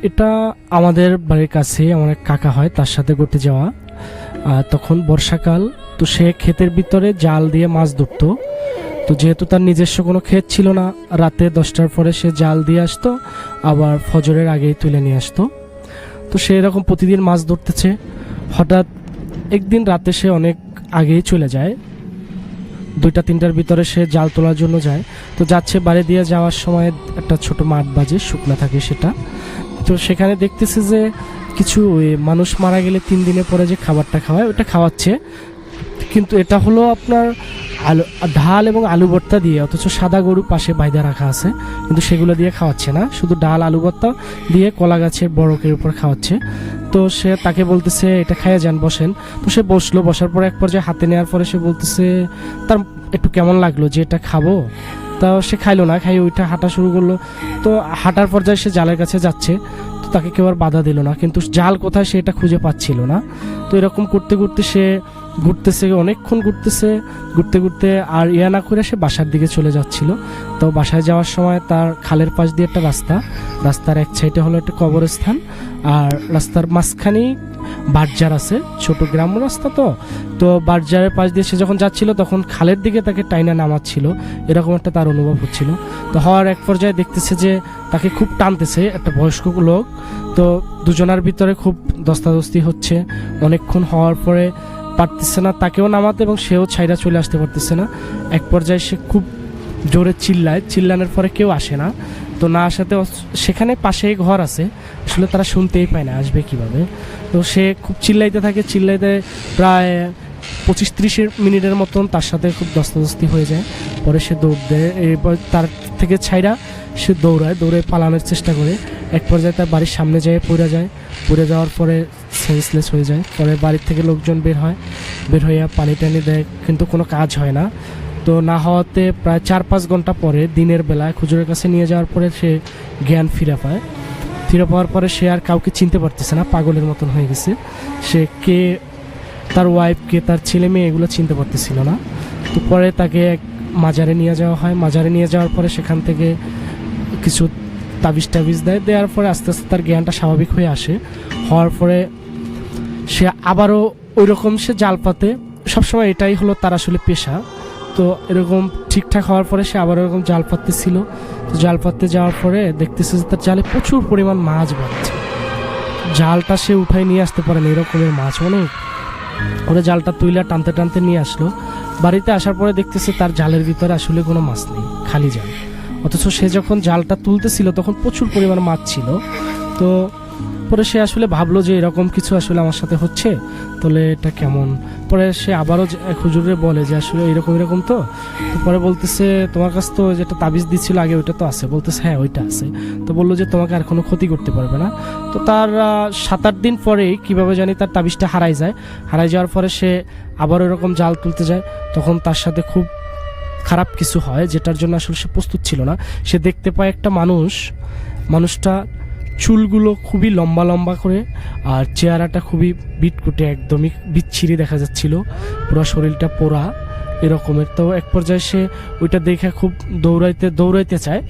এটা আমাদের বাড়ির কাছে আমার এক কাকা হয়, তার সাথে ঘুরতে যাওয়া। তখন বর্ষাকাল, তো সে ক্ষেতের ভিতরে জাল দিয়ে মাছ ধরতো। তো যেহেতু তার নিজস্ব কোনো ক্ষেত ছিল না, রাতে 10টার পরে সে জাল দিয়ে আসতো, আবার ফজরের আগেই তুলে নিয়ে আসতো। তো সে এরকম প্রতিদিন মাছ ধরতেছে। হঠাৎ একদিন রাতে সে অনেক আগেই চলে যায়, 2টা-3টার ভিতরে সে জাল তোলার জন্য যায়। তো যাচ্ছে, বাড়ি দিয়ে যাওয়ার সময় একটা ছোট মাঠ বাজে, শুকনা থাকে সেটা। তো সেখানে দেখতেছে যে কিছু মানুষ মারা গেলে 3 দিনে পরে যে খাবারটা খাওয়ায় ওটা খাওয়াচ্ছে, কিন্তু এটা হলো আপনার আলু, ডাল এবং আলু ভর্তা দিয়ে, অথচ সাদা গরু পাশে বাইদা রাখা আছে, কিন্তু সেগুলো দিয়ে খাওয়াচ্ছে না, শুধু ডাল আলু ভর্তা দিয়ে কলা গাছের বড়কের উপর খাওয়াচ্ছে। তো সে তাকে বলতেছে এটা খাইয়ে যান, বসেন। তো সে বসলো, বসার পরে এক পর্যায়ে হাতে নেওয়ার পরে সে বলতেছে তার একটু কেমন লাগলো যে এটা খাবো। তাও সে খাইলো না, খাইয়ে ওইটা হাঁটা শুরু করলো। তো হাঁটার পর্যায়ে সে জালের কাছে যাচ্ছে, তো তাকে কেউ আর বাধা দিল না, কিন্তু জাল কোথায় সে এটা খুঁজে পাচ্ছিল না। তো এরকম করতে করতে সে ঘুরতেছে, অনেকক্ষণ ঘুরতেছে, ঘুরতে ঘুরতে আর ইয়া না করে সে বাসার দিকে চলে যাচ্ছিল। তো বাসায় যাওয়ার সময় তার খালের পাশ দিয়ে একটা রাস্তার এক সাইডে হলো একটা কবরস্থান, আর রাস্তার মাঝখানেই বাটজার আছে, ছোট গ্রাম্য রাস্তা। তো বাটজারের পাশ দিয়ে সে যখন যাচ্ছিল তখন খালের দিকে তাকে টাইনা নামাচ্ছিল, এরকম একটা তার অনুভব হচ্ছিল। তো হওয়ার এক পর্যায়ে দেখতেছে যে তাকে খুব টানতেছে একটা বয়স্ক লোক। তো দুজনার ভিতরে খুব দস্তাদস্তি হচ্ছে, অনেকক্ষণ হওয়ার পরে পারতেছে না তাকেও নামাতে এবং সেও ছাইরা চলে আসতে পারতেছে না। এক পর্যায়ে সে খুব জোরে চিল্লানোর পরে কেউ আসে না। তো না আসাতে সেখানে পাশেই ঘর আছে, আসলে তারা শুনতেই পায় না, আসবে কিভাবে। তো সে খুব চিল্লাইতে প্রায় 25-30 মিনিটের মতন তার সাথে খুব দস্তাদস্তি হয়ে যায়। পরে সে দৌড় দেয়, এরপর তার থেকে ছাইরা সে দৌড়ে পালানোর চেষ্টা করে। এক পর্যায়ে তার বাড়ির সামনে যেয়ে পড়ে যাওয়ার পরে সেন্সলেস হয়ে যায়। পরে বাড়ির থেকে লোকজন বের হইয়া পানি টানি দেয়, কিন্তু কোনো কাজ হয় না। তো না হওয়াতে প্রায় 4-5 ঘন্টা পরে দিনের বেলায় খুজুরের কাছে নিয়ে যাওয়ার পরে সে জ্ঞান ফিরে পাওয়ার পরে সে আর কাউকে চিনতে পারতেছে না, পাগলের মতন হয়ে গেছে। সে কে, তার ওয়াইফ কে, তার ছেলে মেয়ে, এগুলো চিনতে পারতেছিল না। তো পরে তাকে এক মাজারে নিয়ে যাওয়া হয়। মাজারে নিয়ে যাওয়ার পরে সেখান থেকে কিছু তাবিজ দেওয়ার পরে আস্তে আস্তে তার জ্ঞানটা স্বাভাবিক হয়ে আসে। হওয়ার পরে সে আবারও ওই রকম সে জাল পাতে, সবসময় এটাই হলো তার আসলে পেশা। তো এরকম ঠিকঠাক হওয়ার পরে সে আবার এরকম জাল পাততে ছিল। তো জাল পাততে যাওয়ার পরে দেখতেছে যে তার জালে প্রচুর পরিমাণ মাছ বাড়ছে। জালটা সে উঠাই নিয়ে আসতে পারে না, এরকমের মাছ অনেক। ওরা জালটা তুইলা টানতে নিয়ে আসলো। বাড়িতে আসার পরে দেখতেছে তার জালের ভিতরে আসলে কোনো মাছ নেই, খালি জাল। অথচ সে যখন জালটা তুলতেছিল তখন প্রচুর পরিমাণ মাছ ছিল। তো পরে সে আসলে ভাবলো যে এরকম কিছু আসলে আমার সাথে হচ্ছে, তাহলে এটা কেমন। পরে সে আবারও হুজুরে বলে যে আসলে এরকম তো পরে বলতেছে তোমার কাছে তো যেটা তাবিজ দিচ্ছিল আগে ওইটা তো আছে। বলতেছে হ্যাঁ ওইটা আছে। তো বললো যে তোমাকে আর কোনো ক্ষতি করতে পারবে না। তো তার 7-8 দিন পরেই কীভাবে জানি তার তাবিজটা হারাই যাওয়ার পরে সে আবার এরকম জাল তুলতে যায়। তখন তার সাথে খুব খারাপ কিছু হয়, যেটার জন্য আসলে সে প্রস্তুত ছিল না। সে দেখতে পায় একটা মানুষটা চুলগুলো খুবই লম্বা করে, আর চেহারাটা খুবই বিটকুটে, একদমই বিচ্ছিরি দেখা যাচ্ছিল, পুরো শরীরটা পোড়া এরকমের। তো এক পর্যায়ে সে ওইটা দেখে খুব দৌড়াইতে চায়।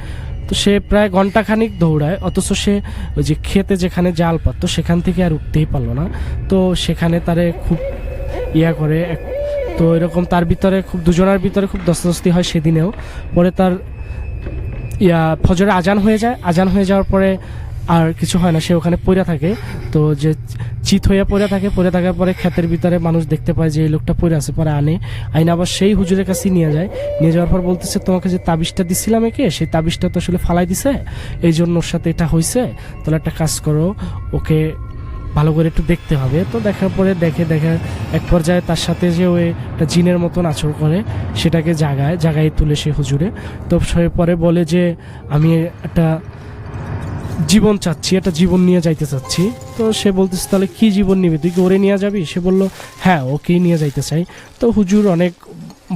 তো সে প্রায় ঘন্টাখানিক দৌড়ায়, অথচ সে ওই যে খেতে যেখানে জাল পাততো সেখান থেকে আর উঠতেই পারলো না। তো সেখানে তারে খুব করে। তো এরকম তার ভিতরে দুজনের ভিতরে খুব দস্তাদস্তি হয় সেদিনেও। পরে তার ফজরে আজান হয়ে যাওয়ার পরে আর কিছু হয় না, সে ওখানে পড়ে থাকে। তো যে চিত হইয়া পড়ে থাকার পরে ক্ষেতের ভিতরে মানুষ দেখতে পায় যে এই লোকটা পড়ে আছে। পরে আইনে আবার সেই হুজুরের কাছে নিয়ে যাওয়ার পর বলতেছে তোমাকে যে তাবিজটা দিছিলাম একে, সেই তাবিজটা তো আসলে ফালাই দিছে, এই জন্য ওর সাথে এটা হয়েছে। তাহলে একটা কাজ করো, ওকে ভালো করে একটু দেখতে হবে। তো দেখার পরে দেখে এক পর্যায়ে তার সাথে যে ওই একটা জিনের মতন আচর করে, সেটাকে জাগায় তুলে সে হুজুরে। তো সে পরে বলে যে আমি একটা জীবন চাচ্ছি, একটা জীবন নিয়ে যাইতে চাচ্ছি। তো সে বলতেছে তাহলে কি জীবন নিবি, তুই কি ওরে নিয়ে যাবি? সে বলল হ্যাঁ ওকেই নিয়ে যাইতে চাই। তো হুজুর অনেক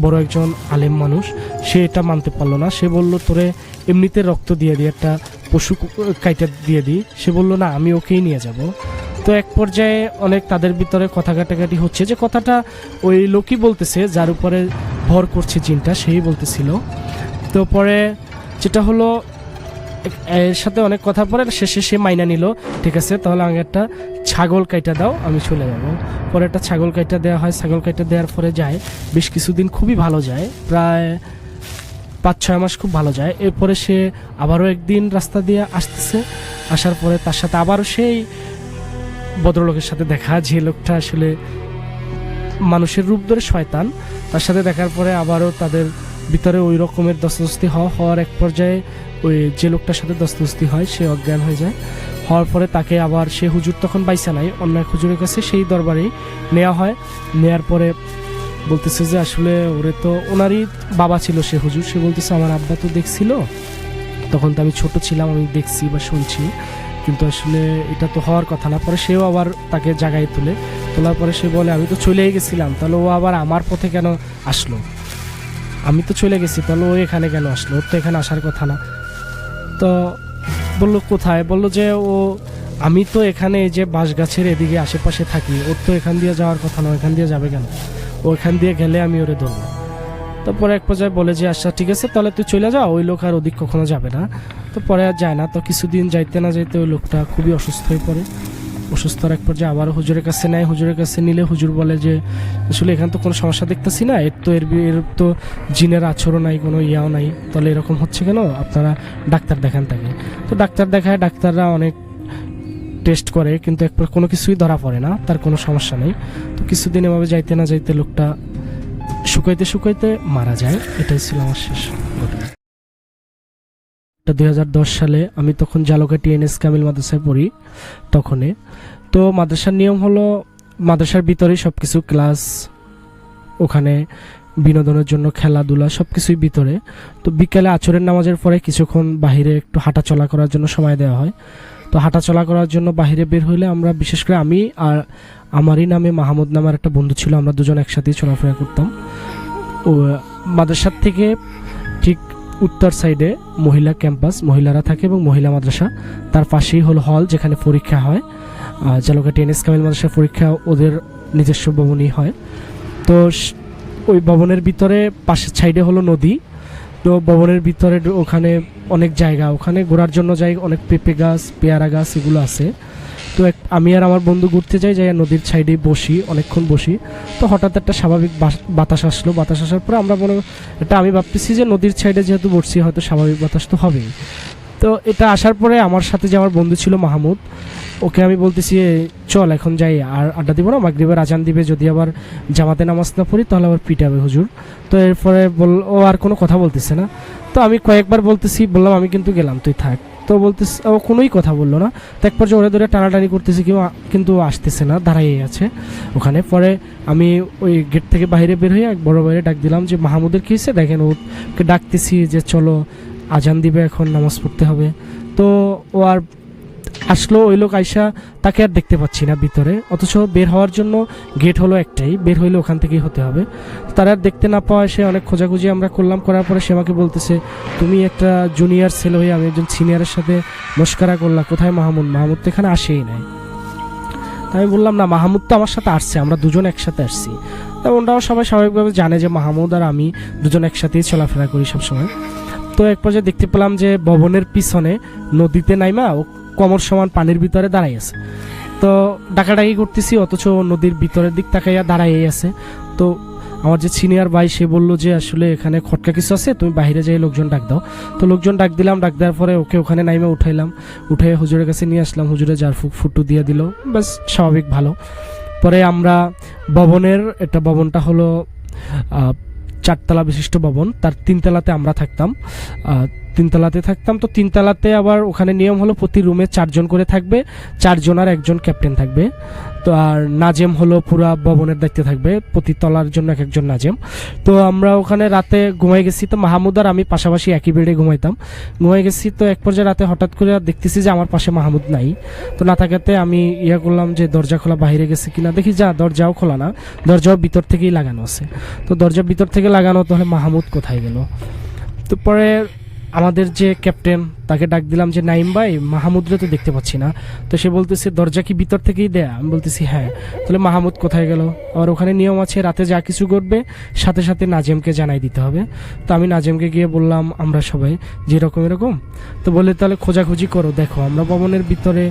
বড় একজন আলেম মানুষ, সে এটা মানতে পারলো না। সে বলল তোরে এমনিতে রক্ত দিয়ে দিই, একটা পশু কাইটা দিয়ে দিই। সে বলল না আমি ওকেই নিয়ে যাব। তো এক পর্যায়ে অনেক তাদের ভিতরে কথা কাটাকাটি হচ্ছে, যে কথাটা ওই লোকই বলতেছে যার উপরে ভর করছে জিনটা, সেই বলতেছিল। তো পরে যেটা হলো এর সাথে অনেক কথা পরে শেষে সে মাইনা নিল, ঠিক আছে তাহলে আমাকে একটা ছাগল কাইটা দাও, আমি চলে যাব। পরে একটা ছাগল কাইটা দেওয়া হয়, ছাগল কাইটা দেওয়ার পরে যায়, বেশ কিছুদিন খুবই ভালো যায়, প্রায় 5-6 মাস খুব ভালো যায়। এরপরে সে আবারও একদিন রাস্তা দিয়ে আসতেছে, আসার পরে তার সাথে আবারও সেই ভদ্রলোকের সাথে দেখা, যে লোকটা আসলে মানুষের রূপ ধরে শয়তান, তার সাথে দেখার পরে আবারও তাদের ভিতরে ওই রকমের দস্তদস্তি হওয়ার এক পর্যায়ে ওই যে লোকটার সাথে দস্তদস্তি হয় সে অজ্ঞান হয়ে যায়। হওয়ার পরে তাকে আবার সে হুজুর তখন বাইসা নাই, অন্য এক হুজুরের কাছে সেই দরবারেই নেওয়া হয়। নেয়ার পরে বলতেছে যে আসলে ওরে তো ওনারই বাবা ছিল সে হুজুর, সে বলতেছে আমার আব্বা তো দেখছিল, তখন তো আমি ছোট ছিলাম, আমি দেখছি বা শুনছি, কিন্তু আসলে এটা তো হওয়ার কথা না। পরে সেও আবার তাকে জাগায় তোলার পরে সে বলে আমি তো চলেই গেছিলাম, তাহলে ও আবার আমার পথে কেন আসলো, আমি তো চলে গেছি, তাহলে ও এখানে কেন আসলো, ওর তো এখানে আসার কথা না। তো বললো কোথায়, বললো যে ও আমি তো এখানে এই যে বাঁশ গাছের এদিকে আশেপাশে থাকি, ওর তো এখান দিয়ে যাওয়ার কথা না, এখান দিয়ে যাবে কেন, ও এখান দিয়ে গেলে আমি ওরে ধরবো। তারপরে এক পর্যায়ে বলে যে আচ্ছা ঠিক আছে তাহলে তুই চলে যা, ওই লোক আর ওদিক কখনো যাবে না। তো পরে আর যায় না। তো কিছুদিন যাইতে না যাইতে ওই লোকটা খুবই অসুস্থ হয়ে পড়ে। অসুস্থর এক পর্যায়ে আবার হুজুরের কাছে নেয়, হুজুরের কাছে নিলে হুজুর বলে যে আসলে এখানে তো কোনো সমস্যা দেখতেছি না, এর তো জিনের আচরণ নাই, কোনো ইয়াও নাই, তাহলে এরকম হচ্ছে কেন, আপনারা ডাক্তার দেখান তাকে। তো ডাক্তার দেখায়, ডাক্তাররা অনেক টেস্ট করে, কিন্তু একবার কোনো কিছুই ধরা পড়ে না, তার কোনো সমস্যা নেই। তো কিছুদিন এভাবে যাইতে না যাইতে লোকটা শুকাইতে শুকাইতে মারা যায়। এটাই ছিল আমার শেষ ঘটনা। 2010 সালে আমি তখন জালকা টিএনএস কামিল মাদ্রাসায় পড়ি তখনই। তো মাদ্রাসার নিয়ম হলো মাদ্রাসার ভিতরেই সব কিছু, ক্লাস, ওখানে বিনোদনের জন্য খেলাধুলা সব কিছুই ভিতরে। তো বিকেলে আছরের নামাজের পরে কিছুক্ষণ বাহিরে একটু হাঁটা চলা করার জন্য সময় দেওয়া হয়। তো হাঁটা চলা করার জন্য বাহিরে বের হইলে আমরা, বিশেষ করে আমি আর আমারই নামে মাহমুদ নামের একটা বন্ধু ছিল, আমরা দুজন একসাথেই চলাফেরা করতাম। ও মাদ্রাসার থেকে ঠিক উত্তর সাইডে মহিলা ক্যাম্পাস, মহিলারা থাকে এবং মহিলা মাদ্রাসা, তার পাশেই হলো হল যেখানে পরীক্ষা হয়। জালকা টিএনএস কামিল মাদ্রাসার পরীক্ষা ওদের নিজস্ব ভবনই হয়। তো ওই ভবনের ভিতরে পাশের সাইডে হলো নদী। তো ভবনের ভিতরে ওখানে অনেক জায়গা, ওখানে ঘোরার জন্য যাই, অনেক পেঁপে গাছ, পেয়ারা গাছ এগুলো আছে। তো আমি আর আমার বন্ধু ঘুরতে যাই, নদীর সাইডে বসি, অনেকক্ষণ বসি। তো হঠাৎ একটা স্বাভাবিক বাতাস আসলো, বাতাস আসার পরে আমি ভাবতেছি যে নদীর সাইডে যেহেতু বসছি হয়তো স্বাভাবিক বাতাস তো হবেই। তো এটা আসার পরে আমার সাথে যে আমার বন্ধু ছিল মাহমুদ, ওকে আমি বলতেছি চল এখন যাই, আর আড্ডা দিব না, মাগরিবের আজান দিবে, যদি আবার জামাতে নামাজ না পড়ি তাহলে আবার পিটাবে হুজুর। তো এরপরে ও আর কোনো কথা বলতেছে না। তো আমি কয়েকবার বললাম আমি কিন্তু গেলাম, তুই থাক। তো বলতেছে, ও কোনোই কথা বললো না। তো এক পর্যায়ে ওরে ধরে টানাটানি করতেছি, কিন্তু আসতেছে না, দাঁড়াই আছে ওখানে। পরে আমি ওই গেট থেকে বাইরে বের হয়ে এক বড় বাইরে ডাক দিলাম যে মাহমুদের কী হয়েছে দেখেন, ওকে ডাকতেছি যে চলো আজান দিবে, এখন নামাজ পড়তে হবে। তো ও আর আসলো, ওই লোক আইসা, তাকে আর দেখতে পাচ্ছি না ভিতরে, অথচ বের হওয়ার জন্য গেট হলো একটাই, বের হইলে ওখান থেকেই হতে হবে। তারা আর দেখতে না পাওয়া, সে অনেক খোঁজাখুঁজি আমরা করলাম, করার পরে সে আমাকে বলতেছে তুমি একটা জুনিয়র ছেলে হয়ে আমি একজন সিনিয়রের সাথে মস্কারা করলাম, কোথায় মাহমুদ, মাহমুদ তো এখানে আসেই নাই। আমি বললাম না, মাহমুদ তো আমার সাথে আসছে, আমরা দুজন একসাথে আসছি। তা ওনারাও সবাই স্বাভাবিকভাবে জানে যে মাহমুদ আর আমি দুজন একসাথেই চলাফেরা করি সবসময়। তো এক পর্যায়ে দেখতে পেলাম যে ভবনের পিছনে নদীতে নাইমা ও কোমর সমান পানির ভিতরে দাঁড়াই আছে। তো ডাকাডাকি করতেছি, অথচ নদীর ভিতরের দিক তাকাইয়া দাঁড়াই আছে। তো আমার যে সিনিয়র ভাই সে বললো যে আসলে এখানে খটকা কিছু আছে, তুমি বাইরে যাই লোকজন ডাক দাও। তো লোকজন ডাক দিলাম, ডাক দেওয়ার পরে ওকে ওখানে নাইমে উঠে হুজুরের কাছে নিয়ে আসলাম, হুজুরে জার ফুটু দিয়ে দিল, ব্যাস স্বাভাবিক ভালো। পরে আমরা ভবনটা হলো 4 তলা বিশিষ্ট ভবন, তার 3 তলাতে আমরা থাকতাম, 3 তলাতে থাকতাম। তো 3 তলাতে আবার ওখানে নিয়ম হলো প্রতি রুমে 4 জন করে থাকবে, 4 জন আর একজন ক্যাপ্টেন থাকবে। তো আর নাজেম হলো পুরা ভবনের দায়িত্বে থাকবে, প্রতি তলার জন্য এক একজন নাজেম। তো আমরা ওখানে রাতে ঘুমাই গেছি। তো মাহমুদ আর আমি পাশাপাশি একই বেডে ঘুমাই গেছি। তো এক পর্যায়ে রাতে হঠাৎ করে দেখতেছি যে আমার পাশে মাহমুদ নাই। তো না থাকাতে আমি করলাম যে দরজা খোলা, বাইরে গেছে কিনা দেখি, যা দরজাও খোলা না, দরজাও ভিতর থেকেই লাগানো আছে। তো দরজা ভিতর থেকে লাগানো, তাহলে মাহমুদ কোথায় গেল? তো পরে আমাদের যে ক্যাপ্টেন তাকে ডাক দিলাম যে নাইম ভাই মাহমুদরে তো দেখতে পাচ্ছি না। তো সে বলতেছে দরজা কি ভিতর থেকেই দেয়া? আমি বলতেছি হ্যাঁ। তাহলে মাহমুদ কোথায় গেল? আর ওখানে নিয়ম আছে রাতে যা কিছু ঘটবে সাথে সাথে নাজেমকে জানাই দিতে হবে। তো আমি নাজেমকে গিয়ে বললাম আমরা সবাই যে এরকম এরকম। তো বলে তাহলে খোঁজাখুঁজি করো, দেখো আমরা ভবনের ভিতরে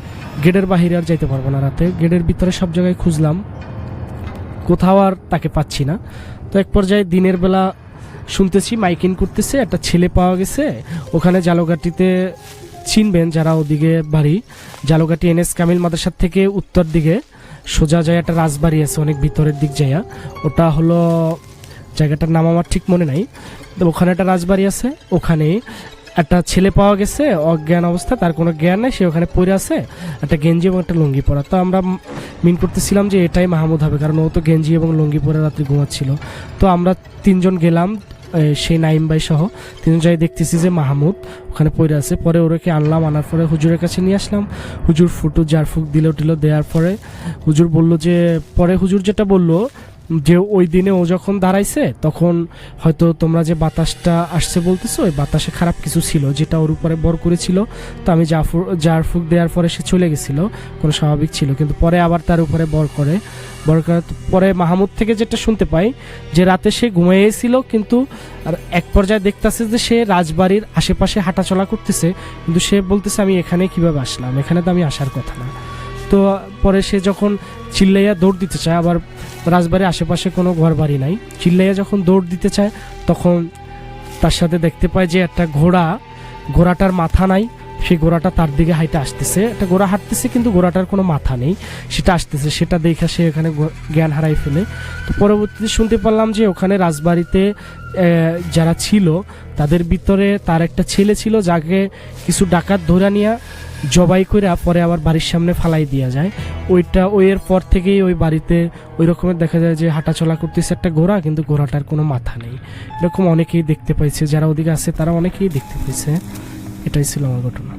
গেটের বাহিরে আর যাইতে পারবো না রাতে, গেটের ভিতরে সব জায়গায় খুঁজলাম, কোথাও আর তাকে পাচ্ছি না। তো এক পর্যায়ে দিনের বেলা শুনতেছি মাইকিং করতেছে, একটা ছেলে পাওয়া গেছে ওখানে জালগাটিতে, চিনবেন যারা ওদিকে বাড়ি, জালগাটি এনএস কামিল মাদ্রাসার থেকে উত্তর দিকে সোজা যায় একটা রাজবাড়ি আছে অনেক ভিতরের দিক যাইয়া, ওটা হলো জায়গাটার নাম আমার ঠিক মনে নাই। তো ওখানে একটা রাজবাড়ি আছে, ওখানে একটা ছেলে পাওয়া গেছে অজ্ঞান অবস্থা, তার কোনো জ্ঞান নেই, সে ওখানে পড়ে আছে, একটা গেঞ্জি এবং একটা লুঙ্গি পরা। তো আমরা মিন করতেছিলাম যে এটাই মাহমুদ হবে, কারণ ও তো গেঞ্জি এবং লুঙ্গি পরে রাত্রে ঘুমাচ্ছিল। তো আমরা তিনজন গেলাম, সেই নাইম ভাই সহ তিনজন যাই, দেখতেছি যে মাহমুদ ওখানে পড়ে আছে। পরে ওরকে আনলাম, আনার পরে হুজুরের কাছে নিয়ে আসলাম। হুজুর ফুটু জারফুক দিল টিল দেওয়ার পরে হুজুর বলল যে, পরে হুজুর যেটা বললো যে ওই দিনে ও যখন দাঁড়াইছে তখন হয়তো তোমরা যে বাতাসটা আসছে বলতেছো, ওই বাতাসে খারাপ কিছু ছিল যেটা ওর উপরে বর করেছিল। তো আমি জারফুক দেওয়ার পরে সে চলে গেছিল, কোনো স্বাভাবিক ছিল, কিন্তু পরে আবার তার উপরে বর করার পরে মাহমুদ থেকে যেটা শুনতে পাই যে রাতে সে ঘুমিয়েছিল, কিন্তু আর এক পর্যায়ে দেখতেছে যে সে রাজবাড়ির আশেপাশে হাঁটাচলা করতেছে, কিন্তু সে বলতেছে আমি এখানে কিভাবে আসলাম, এখানে তো আমি আসার কথা না। তো পরে সে যখন চিল্লাইয়া দৌড় দিতে চায়, আবার রাজবাড়ির আশেপাশে কোনো ঘর বাড়ি নাই, চিল্লাইয়া যখন দৌড় দিতে চায় তখন তার সাথে দেখতে পায় যে একটা ঘোড়াটার মাথা নাই, সেই ঘোড়াটা তার দিকে হাইটে আসতেছে, একটা ঘোড়া হাঁটতেছে কিন্তু ঘোড়াটার কোনো মাথা নেই, সেটা আসতেছে, সেটা দেখে সে এখানে জ্ঞান হারাই ফেলে। তো পরবর্তীতে শুনতে পারলাম যে ওখানে রাজবাড়িতে যারা ছিল তাদের ভিতরে তার একটা ছেলে ছিল, যাকে কিছু ডাকাত ধরে নিয়ে জবাই করে পরে আবার বাড়ির সামনে ফালাই দেওয়া যায়। ওইয়ের পর থেকেই ওই বাড়িতে ওই রকমের দেখা যায় যে হাঁটাচলা করতেছে একটা ঘোড়া, কিন্তু ঘোড়াটার কোনো মাথা নেই। এরকম অনেকেই দেখতে পাইছে, যারা ওদিকে আছে তারা অনেকেই দেখতে পেয়েছে। এটাই ছিল আমার ঘটনা।